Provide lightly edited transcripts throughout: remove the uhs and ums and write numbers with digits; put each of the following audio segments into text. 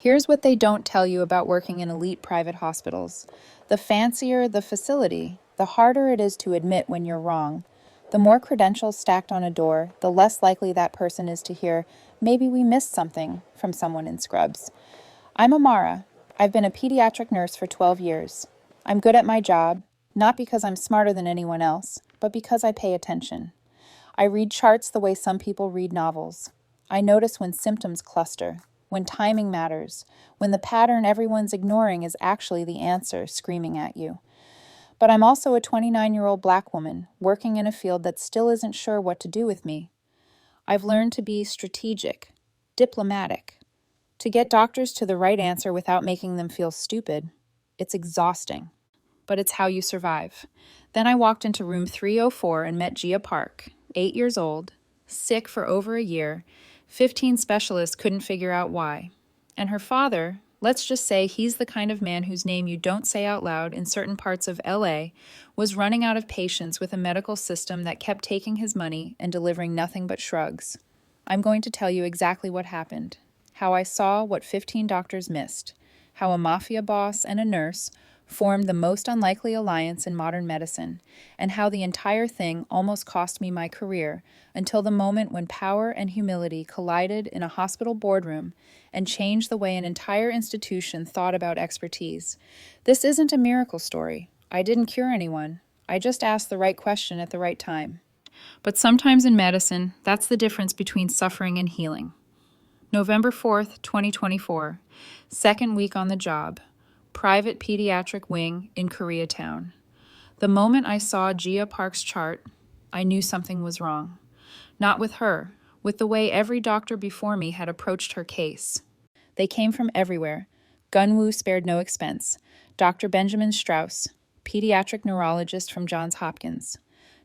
Here's what they don't tell you about working in elite private hospitals. The fancier the facility, the harder it is to admit when you're wrong. The more credentials stacked on a door, the less likely that person is to hear, maybe we missed something, from someone in scrubs. I'm Amara. I've been a pediatric nurse for 12 years. I'm good at my job, not because I'm smarter than anyone else, but because I pay attention. I read charts the way some people read novels. I notice when symptoms cluster, when timing matters, when the pattern everyone's ignoring is actually the answer screaming at you. But I'm also a 29-year-old black woman working in a field that still isn't sure what to do with me. I've learned to be strategic, diplomatic, to get doctors to the right answer without making them feel stupid. It's exhausting, but it's how you survive. Then I walked into room 304 and met Gia Park, 8 years old, sick for over a year. 15 specialists couldn't figure out why. And her father, let's just say he's the kind of man whose name you don't say out loud in certain parts of LA, was running out of patience with a medical system that kept taking his money and delivering nothing but shrugs. I'm going to tell you exactly what happened, how I saw what 15 doctors missed, how a mafia boss and a nurse formed the most unlikely alliance in modern medicine, and how the entire thing almost cost me my career until the moment when power and humility collided in a hospital boardroom and changed the way an entire institution thought about expertise. This isn't a miracle story. I didn't cure anyone. I just asked the right question at the right time. But sometimes in medicine, that's the difference between suffering and healing. November 4th, 2024, second week on the job. Private pediatric wing in Koreatown. The moment I saw Gia Park's chart, I knew something was wrong. Not with her, with the way every doctor before me had approached her case. They came from everywhere. Gunwoo spared no expense. Dr. Benjamin Strauss, pediatric neurologist from Johns Hopkins.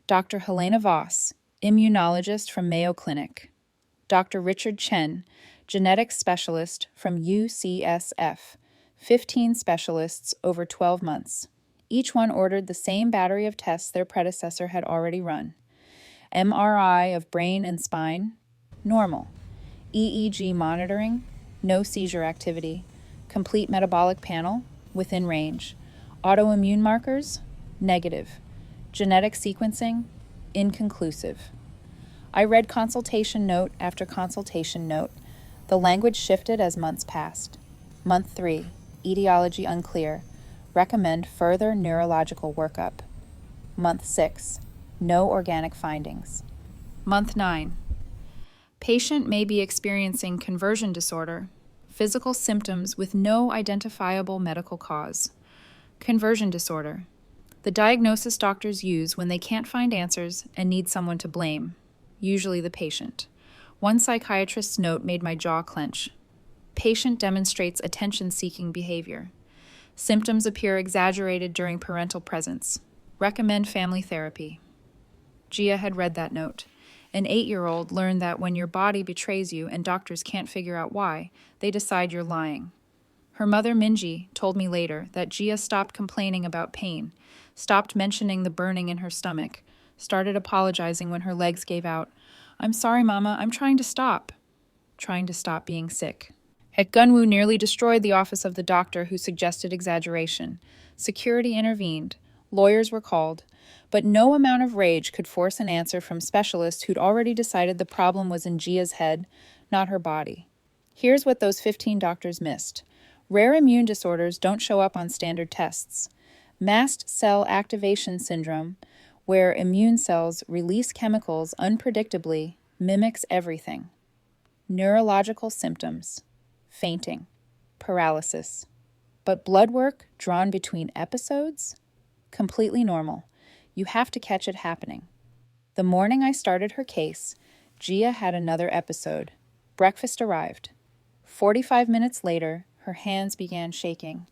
Dr. Helena Voss, immunologist from Mayo Clinic. Dr. Richard Chen, genetics specialist from UCSF. 15 specialists over 12 months. Each one ordered the same battery of tests their predecessor had already run. MRI of brain and spine, normal. EEG monitoring, no seizure activity. Complete metabolic panel, within range. Autoimmune markers, negative. Genetic sequencing, inconclusive. I read consultation note after consultation note. The language shifted as months passed. Month 3. Etiology unclear. Recommend further neurological workup. Month 6. No organic findings. Month 9. Patient may be experiencing conversion disorder, physical symptoms with no identifiable medical cause. Conversion disorder. The diagnosis doctors use when they can't find answers and need someone to blame, usually the patient. One psychiatrist's note made my jaw clench. Patient demonstrates attention-seeking behavior. Symptoms appear exaggerated during parental presence. Recommend family therapy. Gia had read that note. An 8-year-old learned that when your body betrays you and doctors can't figure out why, they decide you're lying. Her mother, Minji, told me later that Gia stopped complaining about pain, stopped mentioning the burning in her stomach, started apologizing when her legs gave out. I'm sorry, Mama, I'm trying to stop. Trying to stop being sick. At Gunwoo nearly destroyed the office of the doctor who suggested exaggeration. Security intervened. Lawyers were called. But no amount of rage could force an answer from specialists who'd already decided the problem was in Gia's head, not her body. Here's what those 15 doctors missed. Rare immune disorders don't show up on standard tests. Mast cell activation syndrome, where immune cells release chemicals unpredictably, mimics everything. Neurological symptoms. Fainting, paralysis. But blood work drawn between episodes? Completely normal. You have to catch it happening. The morning I started her case, Gia had another episode. Breakfast arrived. 45 minutes later, her hands began shaking.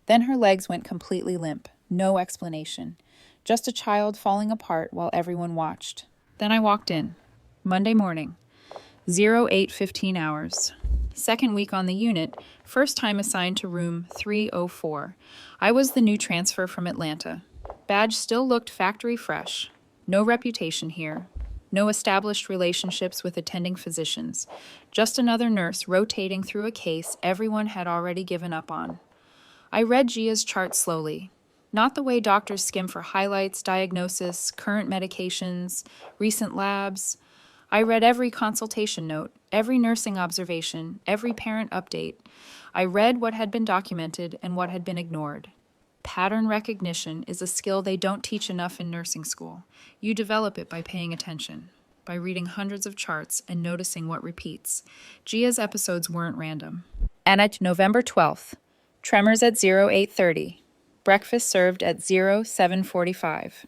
Then her legs went completely limp. No explanation. Just a child falling apart while everyone watched. Then I walked in. Monday morning. 08:15 hours. Second week on the unit, first time assigned to room 304. I was the new transfer from Atlanta. Badge still looked factory fresh. No reputation here. No established relationships with attending physicians. Just another nurse rotating through a case everyone had already given up on. I read Gia's chart slowly. Not the way doctors skim for highlights, diagnosis, current medications, recent labs. I read every consultation note, every nursing observation, every parent update. I read what had been documented and what had been ignored. Pattern recognition is a skill they don't teach enough in nursing school. You develop it by paying attention, by reading hundreds of charts and noticing what repeats. Gia's episodes weren't random. Annette, November 12th. Tremors at 0830. Breakfast served at 0745.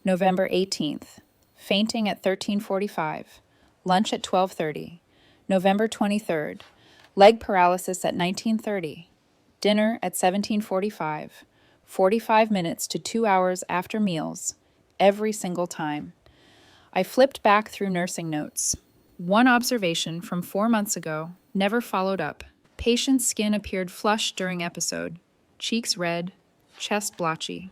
November 18th. Fainting at 1345. Lunch at 12:30. November 23rd. Leg paralysis at 19:30. Dinner at 17:45. 45 minutes to 2 hours after meals, every single time. I flipped back through nursing notes. One observation from 4 months ago, never followed up. Patient's skin appeared flushed during episode, cheeks red, chest blotchy.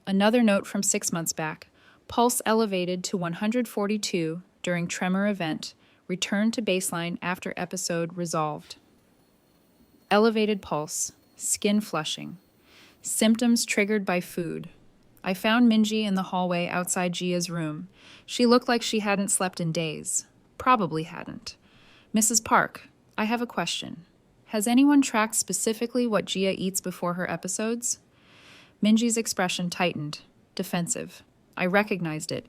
Another note from 6 months back, pulse elevated to 142 during tremor event, returned to baseline after episode resolved. Elevated pulse, skin flushing. Symptoms triggered by food. I found Minji in the hallway outside Gia's room. She looked like she hadn't slept in days. Probably hadn't. Mrs. Park, I have a question. Has anyone tracked specifically what Gia eats before her episodes? Minji's expression tightened, defensive. I recognized it.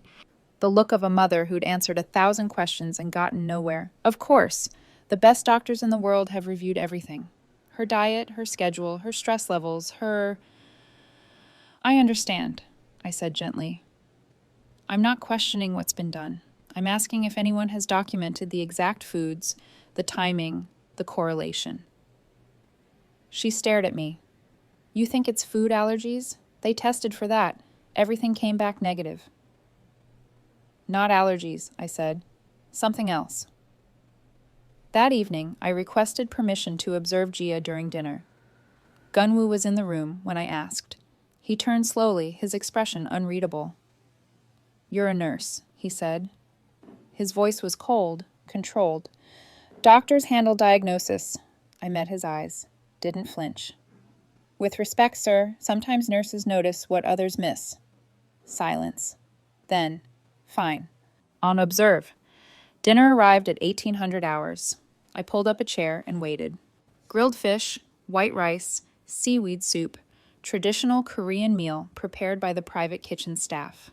The look of a mother who'd answered 1,000 questions and gotten nowhere. Of course, the best doctors in the world have reviewed everything. Her diet, her schedule, her stress levels, I understand, I said gently. I'm not questioning what's been done. I'm asking if anyone has documented the exact foods, the timing, the correlation. She stared at me. You think it's food allergies? They tested for that. Everything came back negative. Not allergies, I said. Something else. That evening, I requested permission to observe Gia during dinner. Gunwoo was in the room when I asked. He turned slowly, his expression unreadable. You're a nurse, he said. His voice was cold, controlled. Doctors handle diagnosis. I met his eyes, didn't flinch. With respect, sir, sometimes nurses notice what others miss. Silence. Then, fine. On observe. Dinner arrived at 1800 hours. I pulled up a chair and waited. Grilled fish, white rice, seaweed soup, traditional Korean meal prepared by the private kitchen staff.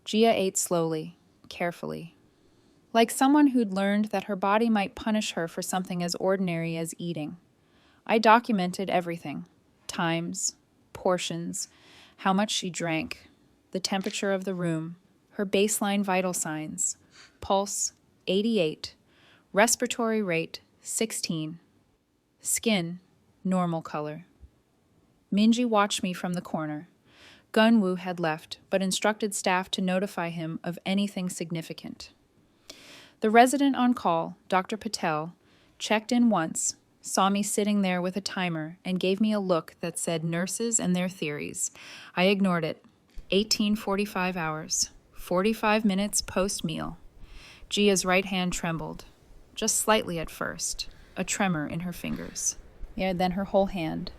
Gia ate slowly, carefully. Like someone who'd learned that her body might punish her for something as ordinary as eating. I documented everything. Times, portions, how much she drank, the temperature of the room, her baseline vital signs, pulse, 88, respiratory rate, 16, skin, normal color. Minji watched me from the corner. Gunwoo had left, but instructed staff to notify him of anything significant. The resident on call, Dr. Patel, checked in once, saw me sitting there with a timer, and gave me a look that said nurses and their theories. I ignored it. 1845 hours, 45 minutes post-meal. Gia's right hand trembled, just slightly at first, a tremor in her fingers. Yeah, then her whole hand,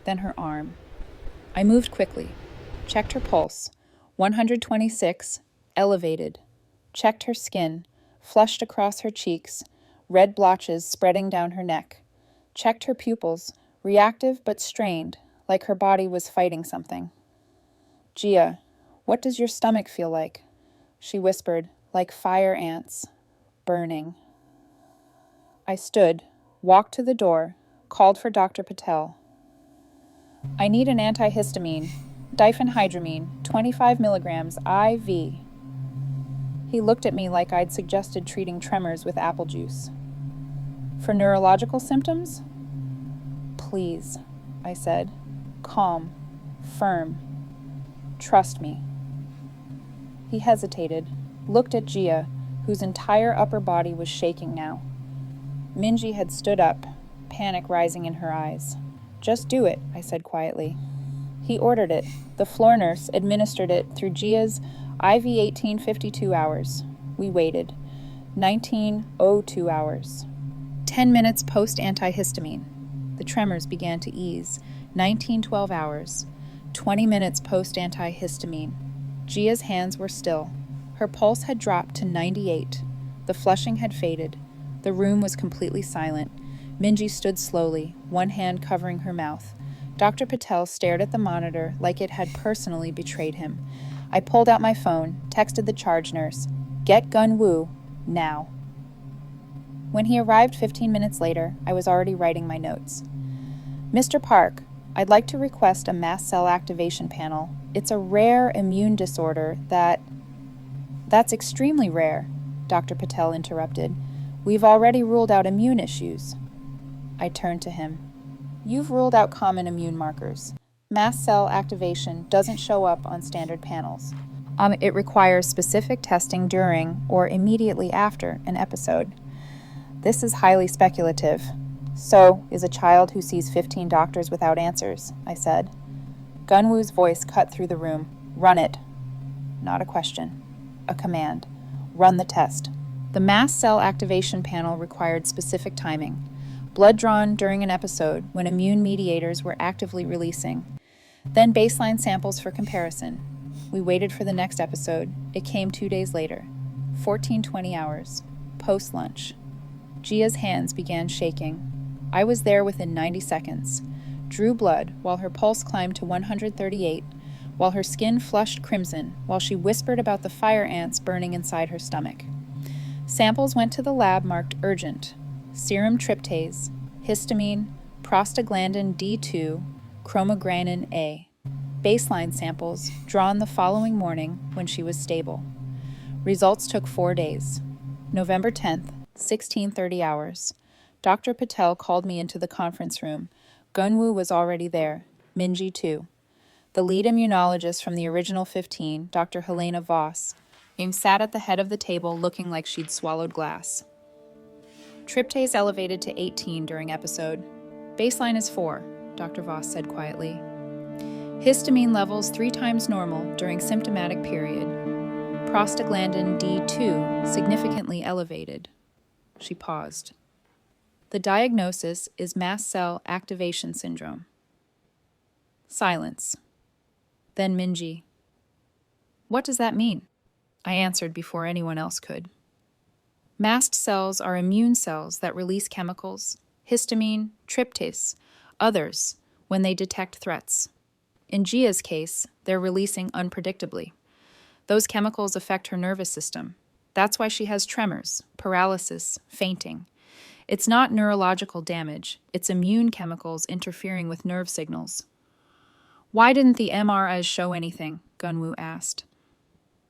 then her arm. I moved quickly, checked her pulse, 126, elevated, checked her skin, flushed across her cheeks, red blotches spreading down her neck, checked her pupils, reactive but strained, like her body was fighting something. Gia, what does your stomach feel like? She whispered, like fire ants, burning. I stood, walked to the door, called for Dr. Patel. I need an antihistamine, diphenhydramine, 25 milligrams IV. He looked at me like I'd suggested treating tremors with apple juice. For neurological symptoms? Please, I said, calm, firm. Trust me. He hesitated, looked at Gia, whose entire upper body was shaking now. Minji had stood up, panic rising in her eyes. Just do it, I said quietly. He ordered it. The floor nurse administered it through Gia's IV 1852 hours. We waited. 19:02 hours. 10 minutes post-antihistamine. The tremors began to ease. 19:12 hours. 20 minutes post-antihistamine. Gia's hands were still. Her pulse had dropped to 98. The flushing had faded. The room was completely silent. Minji stood slowly, one hand covering her mouth. Dr. Patel stared at the monitor like it had personally betrayed him. I pulled out my phone, texted the charge nurse, "Get Gun-woo, now." When he arrived 15 minutes later, I was already writing my notes. "Mr. Park, I'd like to request a mast cell activation panel. It's a rare immune disorder That's extremely rare," Dr. Patel interrupted. "We've already ruled out immune issues." I turned to him. "You've ruled out common immune markers. Mast cell activation doesn't show up on standard panels. It requires specific testing during or immediately after an episode. This is highly speculative. So is a child who sees 15 doctors without answers," I said. Gunwoo's voice cut through the room. "Run it." Not a question. A command. "Run the test." The mast cell activation panel required specific timing. Blood drawn during an episode when immune mediators were actively releasing. Then baseline samples for comparison. We waited for the next episode. It came 2 days later. 14:20 hours. Post-lunch. Gia's hands began shaking. I was there within 90 seconds. Drew blood while her pulse climbed to 138, while her skin flushed crimson, while she whispered about the fire ants burning inside her stomach. Samples went to the lab marked urgent. Serum tryptase, histamine, prostaglandin D2, chromogranin A. Baseline samples drawn the following morning when she was stable. Results took 4 days. November 10th, 16:30 hours. Dr. Patel called me into the conference room. Gunwoo was already there. Minji too. The lead immunologist from the original 15, Dr. Helena Voss, sat at the head of the table looking like she'd swallowed glass. Tryptase elevated to 18 during episode. Baseline is 4, Dr. Voss said quietly. Histamine levels 3 times normal during symptomatic period. Prostaglandin D2 significantly elevated. She paused. The diagnosis is mast cell activation syndrome. Silence. Then Minji. "What does that mean?" I answered before anyone else could. Mast cells are immune cells that release chemicals, histamine, tryptase, others, when they detect threats. In Gia's case, they're releasing unpredictably. Those chemicals affect her nervous system. That's why she has tremors, paralysis, fainting. It's not neurological damage, it's immune chemicals interfering with nerve signals. "Why didn't the MRIs show anything?" Gunwoo asked.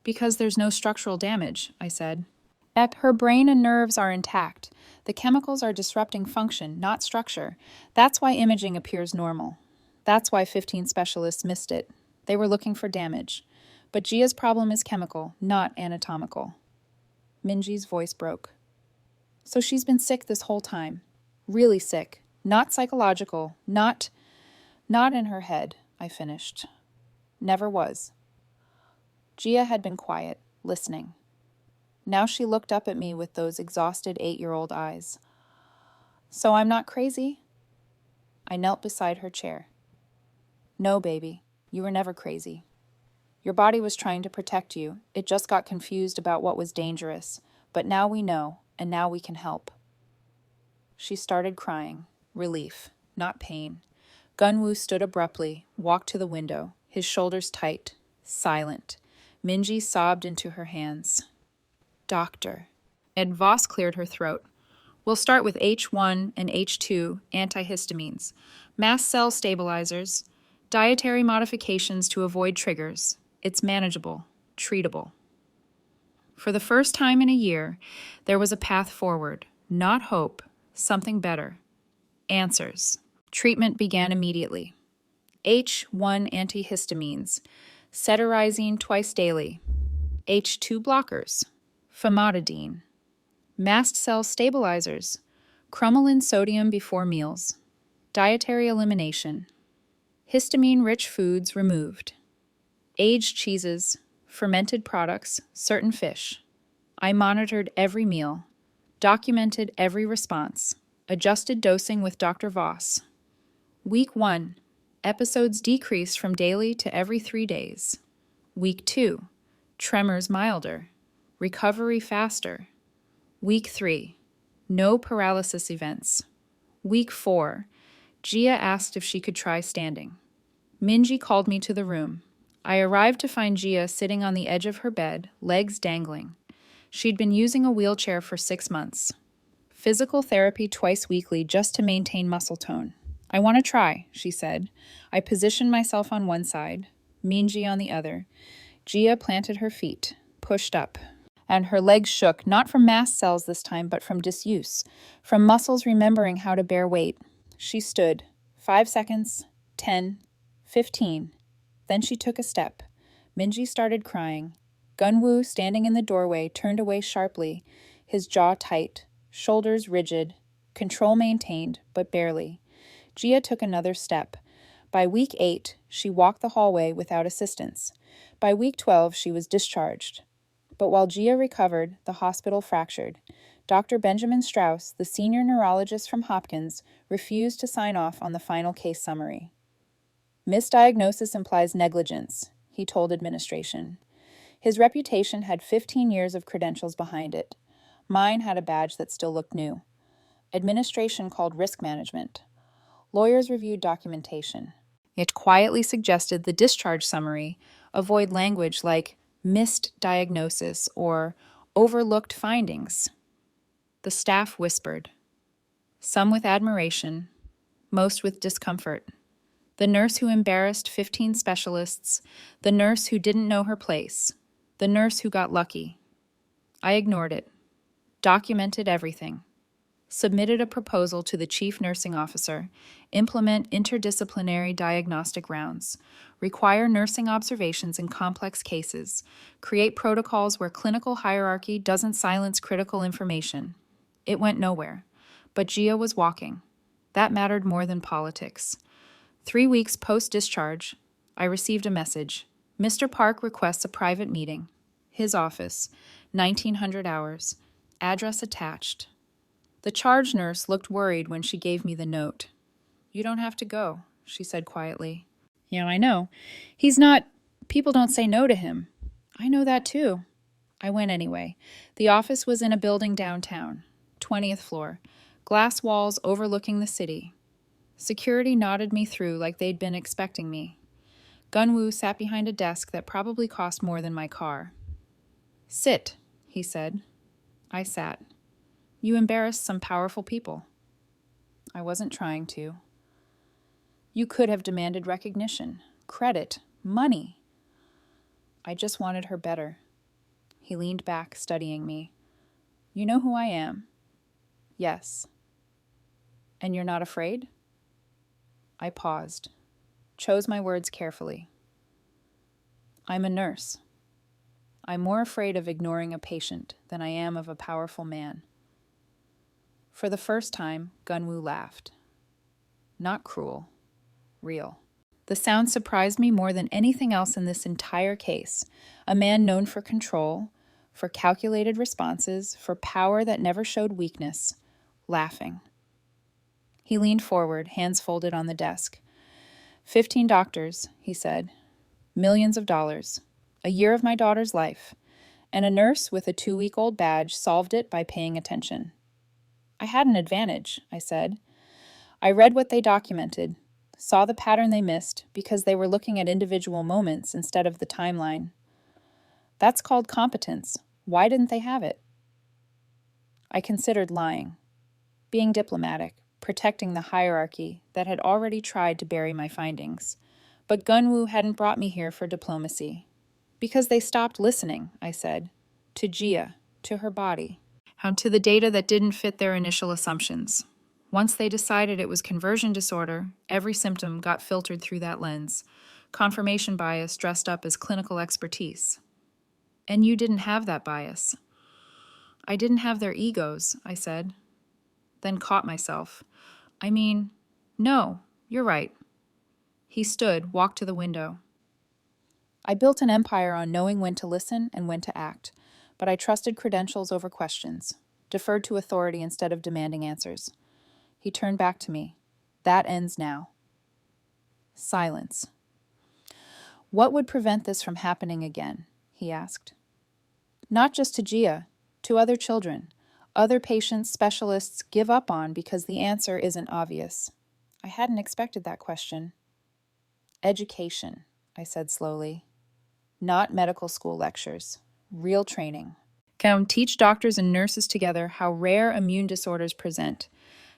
"Because there's no structural damage," I said. Her brain and nerves are intact. The chemicals are disrupting function, not structure. That's why imaging appears normal. That's why 15 specialists missed it. They were looking for damage. But Gia's problem is chemical, not anatomical. Minji's voice broke. "So she's been sick this whole time. Really sick. Not psychological. Not in her head," I finished. "Never was." Gia had been quiet, listening. Now she looked up at me with those exhausted 8-year-old eyes. "So I'm not crazy?" I knelt beside her chair. "No, baby, you were never crazy. Your body was trying to protect you. It just got confused about what was dangerous. But now we know, and now we can help." She started crying. Relief, not pain. Gunwoo stood abruptly, walked to the window, his shoulders tight, silent. Minji sobbed into her hands. "Doctor." Ed Voss cleared her throat. "We'll start with H1 and H2 antihistamines, mast cell stabilizers, dietary modifications to avoid triggers. It's manageable, treatable." For the first time in a year, there was a path forward, not hope, something better. Answers. Treatment began immediately. H1 antihistamines, cetirizine twice daily. H2 blockers, famotidine. Mast cell stabilizers, cromolyn sodium before meals. Dietary elimination. Histamine-rich foods removed. Aged cheeses, fermented products, certain fish. I monitored every meal, documented every response, adjusted dosing with Dr. Voss. Week 1, episodes decreased from daily to every 3 days. Week 2, tremors milder, recovery faster. Week 3, no paralysis events. Week 4, Gia asked if she could try standing. Minji called me to the room. I arrived to find Gia sitting on the edge of her bed, legs dangling. She'd been using a wheelchair for 6 months. Physical therapy twice weekly just to maintain muscle tone. I want to try, she said. I positioned myself on one side, Minji on the other. Gia planted her feet, pushed up, and her legs shook, not from mast cells this time, but from disuse, from muscles remembering how to bear weight. She stood. 5 seconds, 10, 15. Then she took a step. Minji started crying. Gunwoo, standing in the doorway, turned away sharply, his jaw tight, shoulders rigid, control maintained, but barely. Gia took another step. By week 8, she walked the hallway without assistance. By week 12, she was discharged. But while Gia recovered, the hospital fractured. Dr. Benjamin Strauss, the senior neurologist from Hopkins, refused to sign off on the final case summary. Misdiagnosis implies negligence, he told administration. His reputation had 15 years of credentials behind it. Mine had a badge that still looked new. Administration called risk management. Lawyers reviewed documentation. It quietly suggested the discharge summary avoid language like missed diagnosis or overlooked findings. The staff whispered, some with admiration, most with discomfort. The nurse who embarrassed 15 specialists, the nurse who didn't know her place, the nurse who got lucky. I ignored it, documented everything, submitted a proposal to the chief nursing officer, implement interdisciplinary diagnostic rounds, require nursing observations in complex cases, create protocols where clinical hierarchy doesn't silence critical information. It went nowhere, but Gia was walking. That mattered more than politics. 3 weeks post-discharge, I received a message. Mr. Park requests a private meeting. His office, 1900 hours, address attached. The charge nurse looked worried when she gave me the note. You don't have to go, she said quietly. Yeah, I know. People don't say no to him. I know that too. I went anyway. The office was in a building downtown, 20th floor, glass walls overlooking the city. Security nodded me through like they'd been expecting me. Gunwoo sat behind a desk that probably cost more than my car. Sit, he said. I sat. You embarrassed some powerful people. I wasn't trying to. You could have demanded recognition, credit, money. I just wanted her better. He leaned back, studying me. You know who I am? Yes. And you're not afraid? I paused, chose my words carefully. I'm a nurse. I'm more afraid of ignoring a patient than I am of a powerful man. For the first time, Gunwoo laughed. Not cruel, real. The sound surprised me more than anything else in this entire case. A man known for control, for calculated responses, for power that never showed weakness, laughing. He leaned forward, hands folded on the desk. 15 doctors, he said. Millions of dollars. A year of my daughter's life. And a nurse with a 2-week-old badge solved it by paying attention. I had an advantage, I said. I read what they documented, saw the pattern they missed because they were looking at individual moments instead of the timeline. That's called competence. Why didn't they have it? I considered lying, being diplomatic, protecting the hierarchy that had already tried to bury my findings. But Gunwoo hadn't brought me here for diplomacy. Because they stopped listening, I said, to Gia, to her body, and to the data that didn't fit their initial assumptions. Once they decided it was conversion disorder, every symptom got filtered through that lens, confirmation bias dressed up as clinical expertise. And you didn't have that bias. I didn't have their egos, I said, then caught myself. No, you're right. He stood, walked to the window. I built an empire on knowing when to listen and when to act. but I trusted credentials over questions, deferred to authority instead of demanding answers. He turned back to me. That ends now. Silence. What would prevent this from happening again? He asked. Not just to Gia, to other children. Other patients specialists give up on because the answer isn't obvious. I hadn't expected that question. Education, I said slowly. Not medical school lectures. Real training. Can teach doctors and nurses together how rare immune disorders present,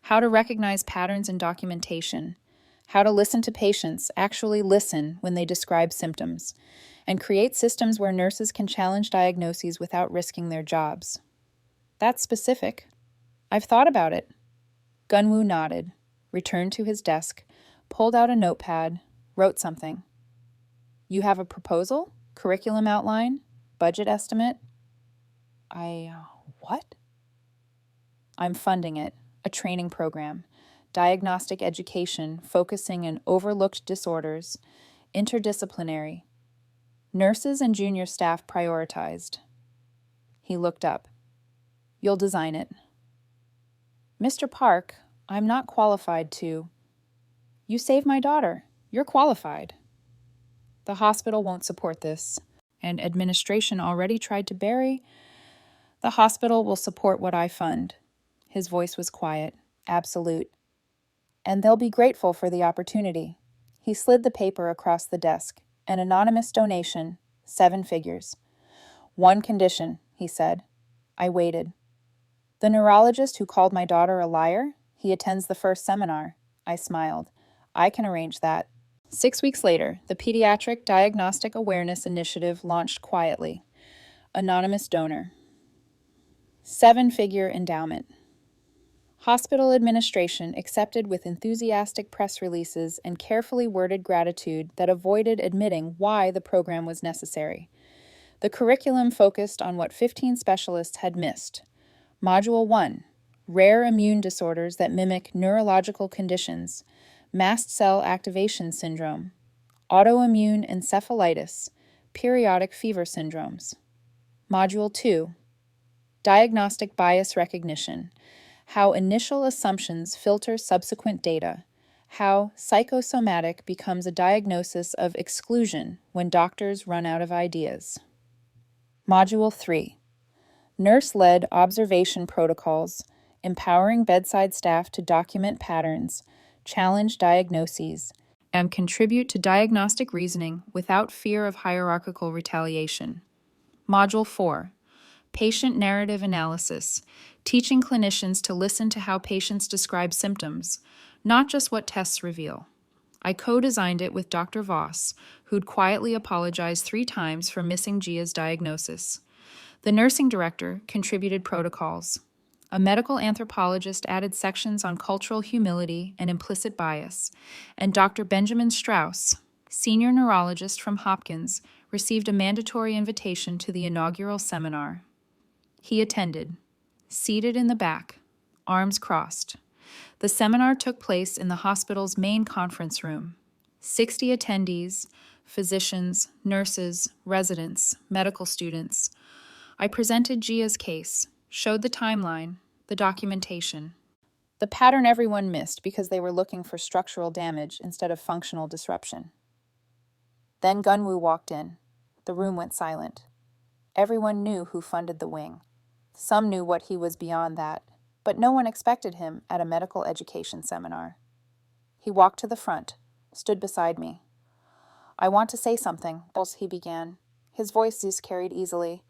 how to recognize patterns in documentation, how to listen to patients, actually listen when they describe symptoms, and create systems where nurses can challenge diagnoses without risking their jobs. That's specific. I've thought about it. Gunwoo nodded, returned to his desk, pulled out a notepad, wrote something. You have a proposal? Curriculum outline? Budget estimate? What? I'm funding it, a training program, diagnostic education focusing on overlooked disorders, interdisciplinary. Nurses and junior staff prioritized. He looked up. You'll design it. Mr. Park, I'm not qualified to. You saved my daughter. You're qualified. The hospital won't support this, and administration already tried to bury. The hospital will support what I fund. His voice was quiet, absolute. And they'll be grateful for the opportunity. He slid the paper across the desk. An anonymous donation, 7 figures. One condition, he said. I waited. The neurologist who called my daughter a liar? He attends the first seminar. I smiled. I can arrange that. 6 weeks later, the Pediatric Diagnostic Awareness Initiative launched quietly. Anonymous donor. 7-figure endowment. Hospital administration accepted with enthusiastic press releases and carefully worded gratitude that avoided admitting why the program was necessary. The curriculum focused on what 15 specialists had missed. Module 1, rare immune disorders that mimic neurological conditions, mast cell activation syndrome, autoimmune encephalitis, periodic fever syndromes. Module 2, diagnostic bias recognition, how initial assumptions filter subsequent data, how psychosomatic becomes a diagnosis of exclusion when doctors run out of ideas. Module 3, nurse-led observation protocols, empowering bedside staff to document patterns, challenge diagnoses, and contribute to diagnostic reasoning without fear of hierarchical retaliation. Module 4, patient narrative analysis, teaching clinicians to listen to how patients describe symptoms, not just what tests reveal. I co-designed it with Dr. Voss, who'd quietly apologized 3 times for missing Gia's diagnosis. The nursing director contributed protocols. A medical anthropologist added sections on cultural humility and implicit bias, and Dr. Benjamin Strauss, senior neurologist from Hopkins, received a mandatory invitation to the inaugural seminar. He attended, seated in the back, arms crossed. The seminar took place in the hospital's main conference room. 60 attendees, physicians, nurses, residents, medical students. I presented Gia's case, showed the timeline, the documentation. The pattern everyone missed because they were looking for structural damage instead of functional disruption. Then Gunwoo walked in. The room went silent. Everyone knew who funded the wing. Some knew what he was beyond that, but no one expected him at a medical education seminar. He walked to the front, stood beside me. I want to say something, he began. His voice carried easily.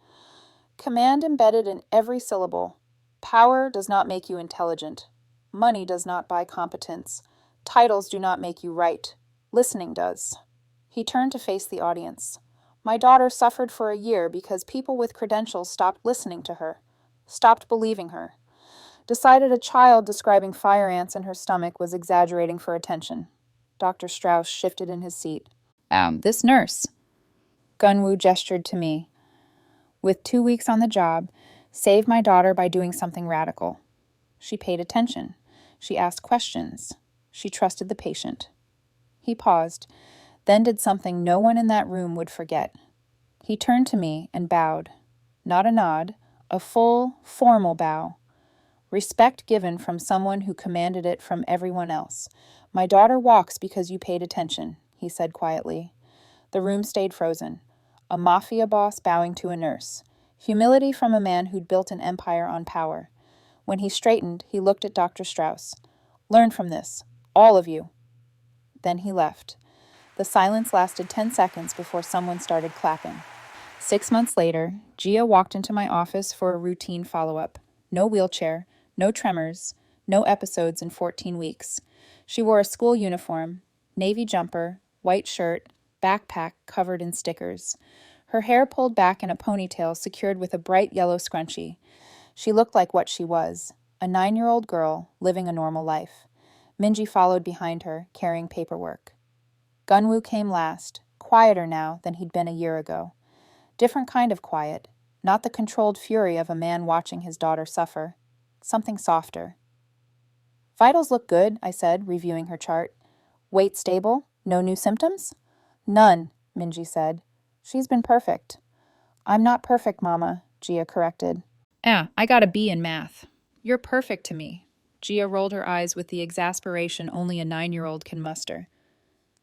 Command embedded in every syllable. Power does not make you intelligent. Money does not buy competence. Titles do not make you right. Listening does. He turned to face the audience. My daughter suffered for a year because people with credentials stopped listening to her, stopped believing her, decided a child describing fire ants in her stomach was exaggerating for attention. Dr. Strauss shifted in his seat. This nurse. Gunwoo gestured to me. With 2 weeks on the job, saved my daughter by doing something radical. She paid attention. She asked questions. She trusted the patient. He paused, then did something no one in that room would forget. He turned to me and bowed. Not a nod, a full, formal bow. Respect given from someone who commanded it from everyone else. My daughter walks because you paid attention, he said quietly. The room stayed frozen. A mafia boss bowing to a nurse. Humility from a man who'd built an empire on power. When he straightened, he looked at Dr. Strauss. Learn from this. All of you. Then he left. The silence lasted 10 seconds before someone started clapping. 6 months later, Gia walked into my office for a routine follow-up. No wheelchair, no tremors, no episodes in 14 weeks. She wore a school uniform, navy jumper, white shirt, backpack covered in stickers. Her hair pulled back in a ponytail secured with a bright yellow scrunchie. She looked like what she was, a 9-year-old girl living a normal life. Minji followed behind her, carrying paperwork. Gunwoo came last, quieter now than he'd been a year ago. Different kind of quiet, not the controlled fury of a man watching his daughter suffer. Something softer. Vitals look good, I said, reviewing her chart. Weight stable? No new symptoms? None, Minji said. She's been perfect. I'm not perfect, Mama, Gia corrected. I got a B in math. You're perfect to me. Gia rolled her eyes with the exasperation only a 9-year-old can muster.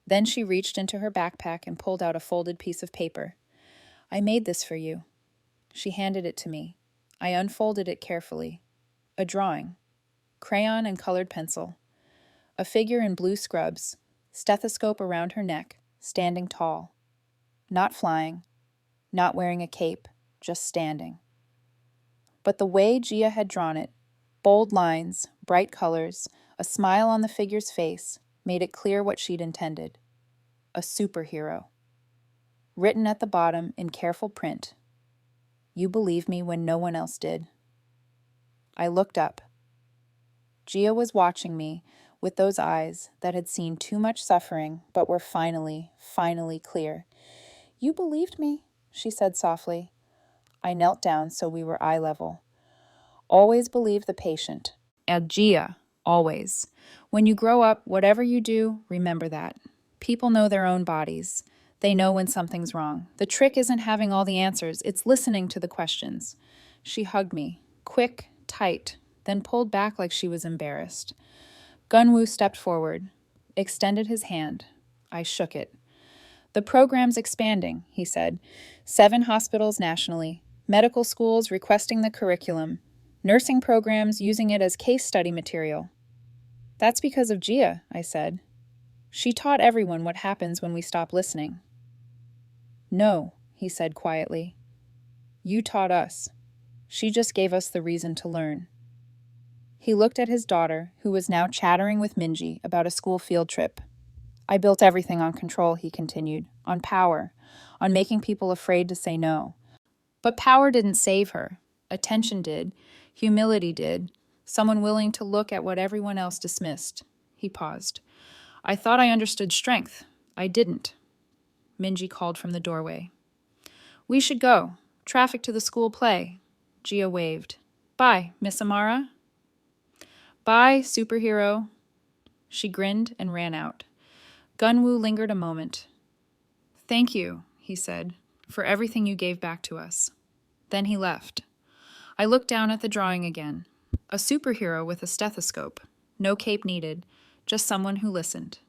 Then she reached into her backpack and pulled out a folded piece of paper. I made this for you. She handed it to me. I unfolded it carefully. A drawing. Crayon and colored pencil. A figure in blue scrubs, stethoscope around her neck, standing tall. Not flying, not wearing a cape, just standing. But the way Gia had drawn it, bold lines, bright colors, a smile on the figure's face, made it clear what she'd intended. A superhero. Written at the bottom in careful print. You believed me when no one else did. I looked up. Gia was watching me with those eyes that had seen too much suffering but were finally clear. You believed me, she said softly. I knelt down so we were eye level. Always believe the patient. And Gia, always. When you grow up, whatever you do, remember that. People know their own bodies. They know when something's wrong. The trick isn't having all the answers, it's listening to the questions. She hugged me, quick, tight, then pulled back like she was embarrassed. Gunwoo stepped forward, extended his hand. I shook it. The program's expanding, he said. 7 hospitals nationally, medical schools requesting the curriculum, nursing programs using it as case study material. That's because of Gia, I said. She taught everyone what happens when we stop listening. No, he said quietly. You taught us. She just gave us the reason to learn. He looked at his daughter, who was now chattering with Minji about a school field trip. I built everything on control, he continued, on power, on making people afraid to say no. But power didn't save her. Attention did. Humility did. Someone willing to look at what everyone else dismissed. He paused. I thought I understood strength. I didn't. Minji called from the doorway. We should go. Traffic to the school play. Gia waved. Bye, Miss Amara. Bye, superhero. She grinned and ran out. Gunwoo lingered a moment. Thank you, he said, for everything you gave back to us. Then he left. I looked down at the drawing again. A superhero with a stethoscope. No cape needed, just someone who listened.